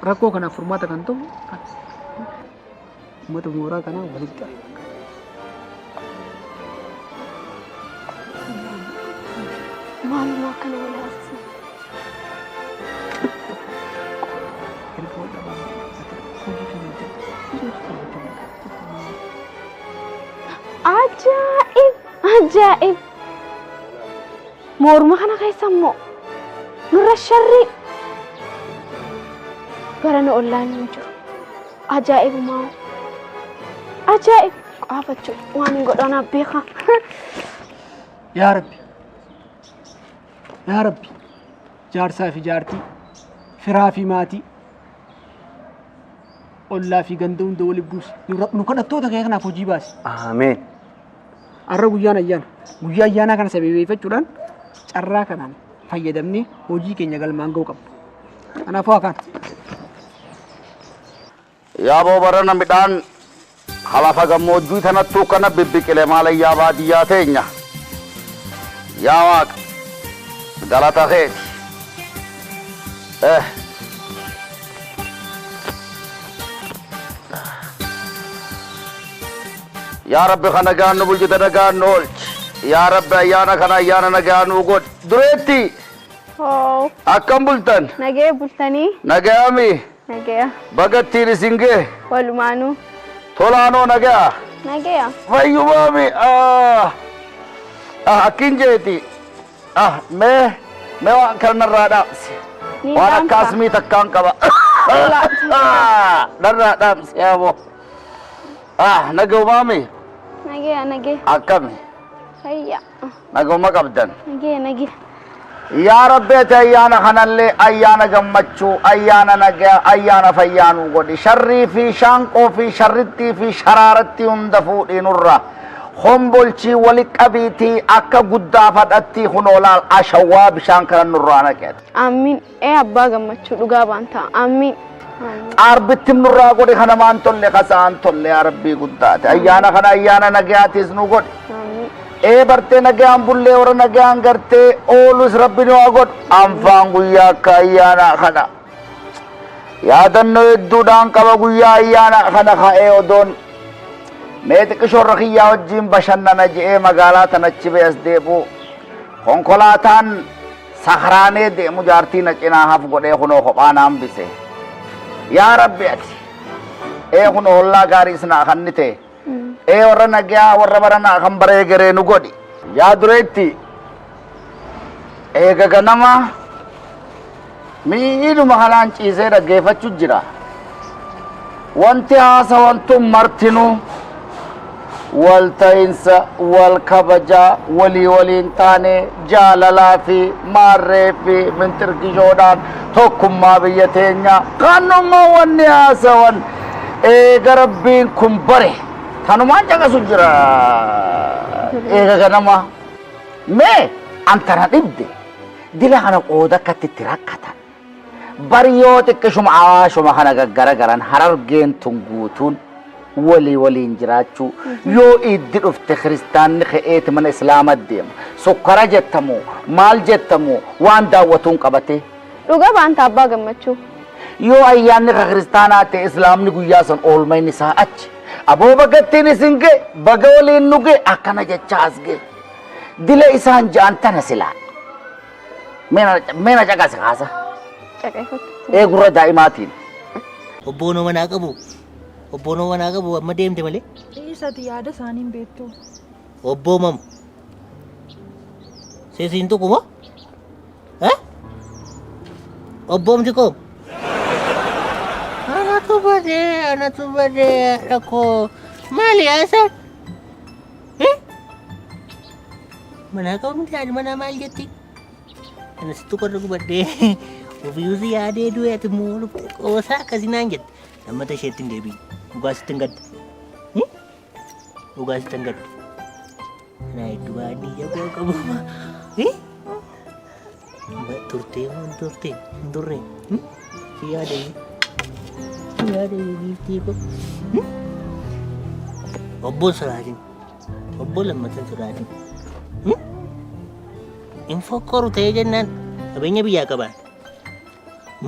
rakkoo kanaaf furmaata kan ta'u uummata mooraa kanaa walitti maaluma akkana wal haasisa. Ajaa'ib! Ajaa'ib! Morma kana keessa immoo nurra sharrii barana ollaan hin jiru. Ajaa'ibumaa! Ajaa'ib! Qaafachuu waan hin godhanaaf beeka. yaa Rabbi! yaa Rabbi! jaarsaa fi jaartii, firaa fi maatii, ollaa fi ganda hunda waliif buusi. Nu kadhattoota kee kanaaf hojii baasi. Ameen. Har'a guyyaan ayyaana. Guyyaa ayyaanaa kana sababeeffachuudhaan carraa kanaan fayyadamnee hojii keenya galmaan ga'uu qabna. Kanaafuu akaan. Yaa boobarana midhaan halafa gammoojjii tanattuu kana bibbiqile maalayyaa baadiyyaa teenya. Yaa Waaqa galata keeti. Yaa Rabbi kana gaannu bulchite nagaannu oolchi. Yaa Rabbi ayyaana kana ayyaana nagaanuu godhi. Dureetti akkam bultan? Nagee bultanii? Nagaami. Nagaya. Bagattiin isin gee? Walumaanuu. Tolaanoo nagaya? Nagaya. Fayyumaami. Akkin jeeti. Mee waan kanarraa dhaamsi. Waan akkas mii takkaan qaba. Narraa dhaamsi yaaboo. Nagaumaami. Nagaya nagee. Akkami? Fayya. Nagauma qabdan. Nagee nagee. Yaa Rabbeeti ayyaana kanallee ayyaana gammachuu, ayyaana nagaa, ayyaana fayyaanuu godhi. Sharrii fi shaanqoo fi sharrittii fi sharaaratti hunda fuudhii nurra. Hombolchii wali qabiitii akka guddaa fadhattii hunoolaal ashawaa bishaan kana nurraa naqeeti. Amiin. Abbaa gammachuu dhugaa baantaa. Amiin. Arbittim nurraa godhi kana maan tolle kasaan tolle yaa Rabbii guddaati. Ayyaana kana ayyaana nagayaatis nu godhi. Bartee nagaan bullee warra nagaan gartee oolus Rabbi nu haa godhu. Anfaan guyyaa akka ayyaana kana. Yaadannoo hedduudhaan qaba guyyaa ayyaana kana ka'ee odoon. Mee xiqqishoorra kiyyaa wajjin bashannana je'ee magaalaa tanachi bees deebi'u. Konkolaataan sakaraanee deemu jaartii na cinaa haf godhee kunoo kophaa naan bise. Yaa Rabbi ati. Kunoo hollaa gaarii isinaa kanni ta'e. Warra nagaa warra baranaa kan baree garee nu godhi. Yaa dureetti eega ganama miidhuma kanaan ciisee dhaggeeffachuu jira. Wanti haasawantu martinuu wal ta'insa wal kabajaa walii waliin taane jaalalaa fi maarree fi mintirkishoodhaan tokkummaa biyya teenyaa kanuma wanni haasawan eega Rabbiin kun bare. Kanumaan caqasu jira eega ganama mee antana dhibde dila kana qooda akkatti itti rakkatan bari yoo xiqqishuma awaashuma kana gaggara harargeen tun guutuun walii waliin jiraachuu yoo iddi dhufte kiristaanni ka'eeti mana islaamaa deema sukkara jettamu maal jettamu waan daawwatuun qabate. Dhugaa baanta abbaa gammachuu. Yoo ayyaanni ka kiristaanaa ta'e islaamni guyyaa san oolmaan isaa achi. Aboo bagattiin isin gee baga waliin nu gee akkana jecha as gee dila isaan ja'an tana silaa meena caqase kaasa gurra daa'imaatiin. Obboon manaa qabu amma deemte malee. Isati yaada isaaniin beektu. Obboo mam seesiin tokkuma obboomti koo. Anatu badee rakkoo maali haasan? Manaa qabu miti yaadu manaa maal jetti? Anasitti qorra gubadhee ofiyyuusi yaadee du'e ati moolu qoosaa akkasii naan jette. Lammata isheetti hin deebiin dhugaa sitti hin gadda. Dhugaa sitti hin gadda. Kanaa hedduu baadii jaboo qabu. Turtee waan turtee hin turree si yaadee. Yaada biiftii ko. Obboon soraatin. Obboon lammatan soraatin. Info koru ta'ee jennaan qabeenya biyyaa qabaan.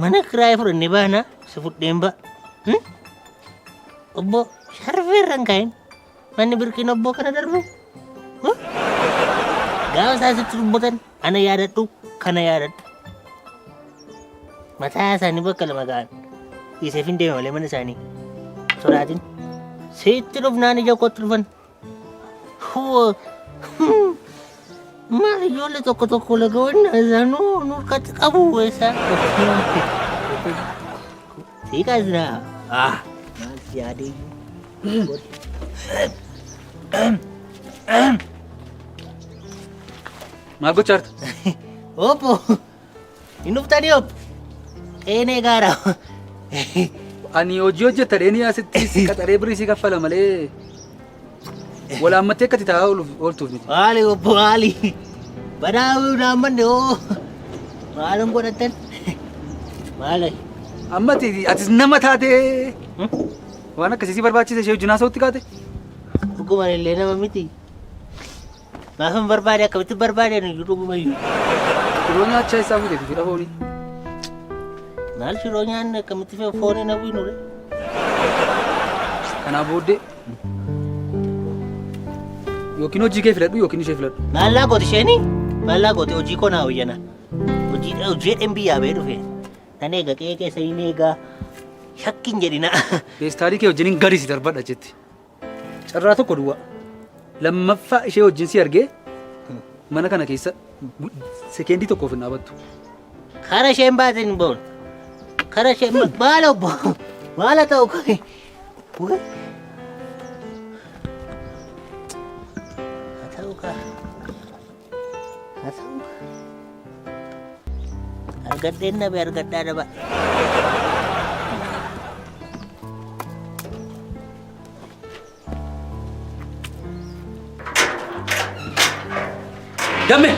Mana kiraayee fudhannee baana si fudheen ba'a. Obbo sharfeerra hin kaa'in. Manni birkiin obboo kana darbu. Gaafa isaan sitti dubbatan ana yaadadhu kana yaadadhu. Mataa isaanii bakka lama ga'an. Dhiiseef hin deeme malee mana isaanii. Soraatiin sitti dhufnaan ija kootti dhufan. Maal ijoollee tokko tokko lagawwan isaanuu nurkatti qabu isaa. Siiqaas naa. Maal si yaadee? Maal gochaa jirta? Oppo hin dhuftanii oppo. Qeenee gaara. Ani hojii hojjetta dheenii asitti si qaxaree birii si kaffala malee walaammattee akkati taa'aa ooltuuf miti. Maali oppo maali? Badhaabuu naammanne hoo maalin godhattan? Maali? Ammati atis nama taatee waan akkasii barbaachise ishee hojii naasa'utti kaate. Dhuguma illee nama miti. Maafan barbaade akkamitti barbaade nu dhuguma iyyuu. Shiroo nyaachaa isaa fuuteetu fira foonii. Maal shiroo nyaanne akkamitti foonii na bu'inu re? Kanaa booddee yookiin hojii kee filadhu yookiin ishee filadhu. Maallaa gooti isheenii? Maallaa gooti hojii koo naa hoyyana. Hojii biyyaa ba'ee dhufe. Nan eega qe'ee keessa hin eegaa. Shakkiin jedhina. Feestaalii kee wajjin gadi si darbadha jetti. Carraa tokko duwwaa. Lammaffaa ishee wajjin si argee mana kana keessa sekeendii tokkoof hin dhaabattu. Kara isheen baate hin boonu. Kara isheen maal obbo maal ta'u kuni. Haa ta'u kaa. Haa ta'u. Argadheen nabe argadhaa daba. Damme!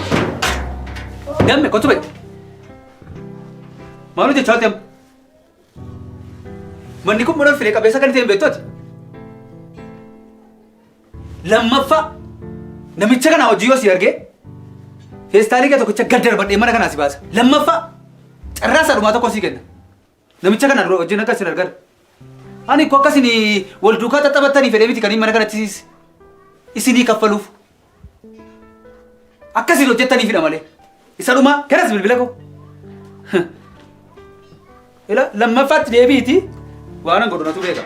Damme, kottu ba'e! Maaloo jechaa ta'e? Manni kun mana firee qabeessa kan ta'e beektooti? Lammaffaa namicha kana hojii yoo si argee feestaalii kee tokkicha gad darbadhee mana kanaa si baasa. Lammaffaa carraa sadhumaa tokko si kenna. Namicha kana dura wajjin akkas hin argan. Ani ko akkasin wal duukaa xaxabattanii fedhee miti kan mana kanatti isinii kaffaluuf. Akkasin hojjettanii fidha malee. Isa dhumaa keras bilbila koo. Ila lammaffaatti deebiiti waan godhunatu beeka.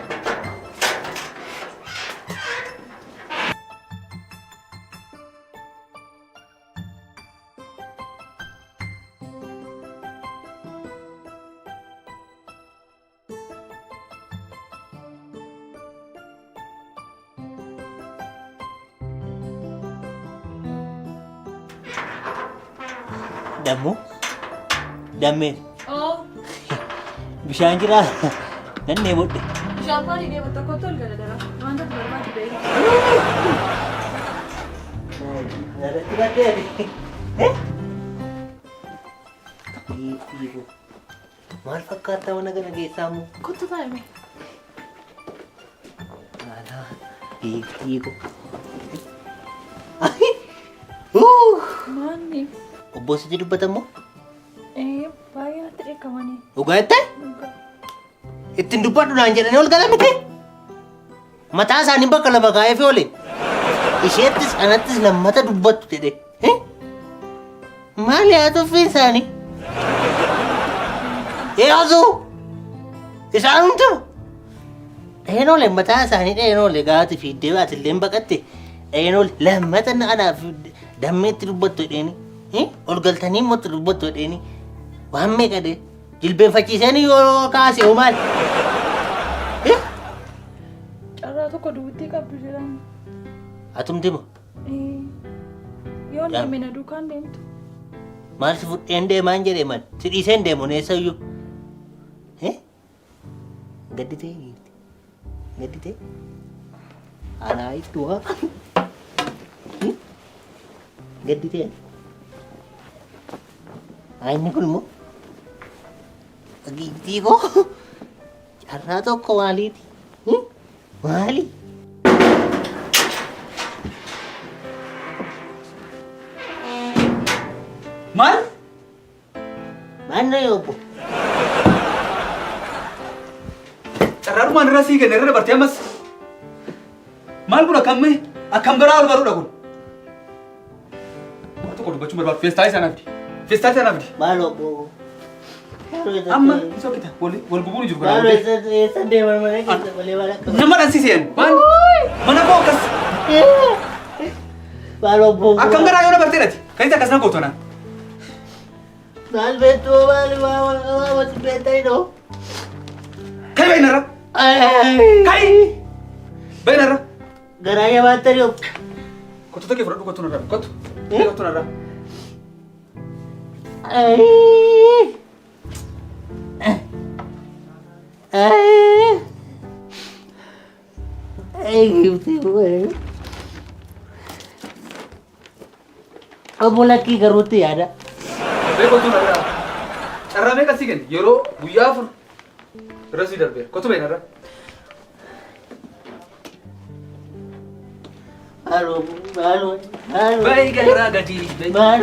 Dammu? Dammeen? Oo. Bishaan jiraa? Nan deemudhe. Bishaan maali deema tokko tol galadara. Wanta barbaadu beeka. Narratti baddee maal fakkaata mana kana keessaa moo? Kottu taa'ime. Hiiko. Maanni? Obbo sitti dubbatamoo? Baay'ee natti dheekkamanii. Dhugaa jettee? Ittiin dubbadhu naan jedhanii ol gala miti? Mataa isaanii bakka lama kaa'eef oole. Isheettis anattis lammata dubbattu jedhe. Maali haa tuffii isaanii? Eeyaasuu! Isaan hunduu! Dheenoolee mataa isaanii dheenoolee gaati fiiddee baatillee baqatte. Dheenoolee lammata anaaf dammeetti dubbattu jedheeni. Ol galtanii immoo itti dubbattu jedheeni. Waan meeqa dee? Jilbeenfachiisanii yoo kaase hoo maali? Carraa tokko duwwittii qabdu jedhamu. Atumti moo? Yoo deeme na duukaan deemtu. Maal si fudheen deemaan jedhee man? Si dhiiseen deemu neessayyuu? Gadditee? Gadditee? Alaa ittuu haa? Gadditee? Inni kun immoo? Giiftii koo? Carraa tokko maaliiti? Maali? Maal? Maal na yobbo? Carraarumaan irra sii kenna irra dabartee ammas. Maal kun akkam garaa ol baruudha kun. Waan tokko dubbachuun barbaadu feestaa isaa nafdi. Feestaa isaa nafdi. Maal obbo. Amma isa kita wal gubuun jiru kana. Maal eessa deeman mana keessa malee maal akka. Nama dhansiiseen maal mana koo akkas. Maal obbo. Akkam garaa yoo dabartee dhati kan isa akkas na gootu naan. Maal beektu maal wati beektaa idoo. Kai bainarra. Kai. Bainarra. Garaa jabaatanii of. Kottu tokkee fudhadhu kottu narra kottu. Kottu narra. Obbo Lakkii garuutti yaada. Bee kottu narra. Carraa meeqa sii kenni yeroo guyyaa afur irra sii darbeera. Kottu bainarra. Maal Bayi garaa gadi. maal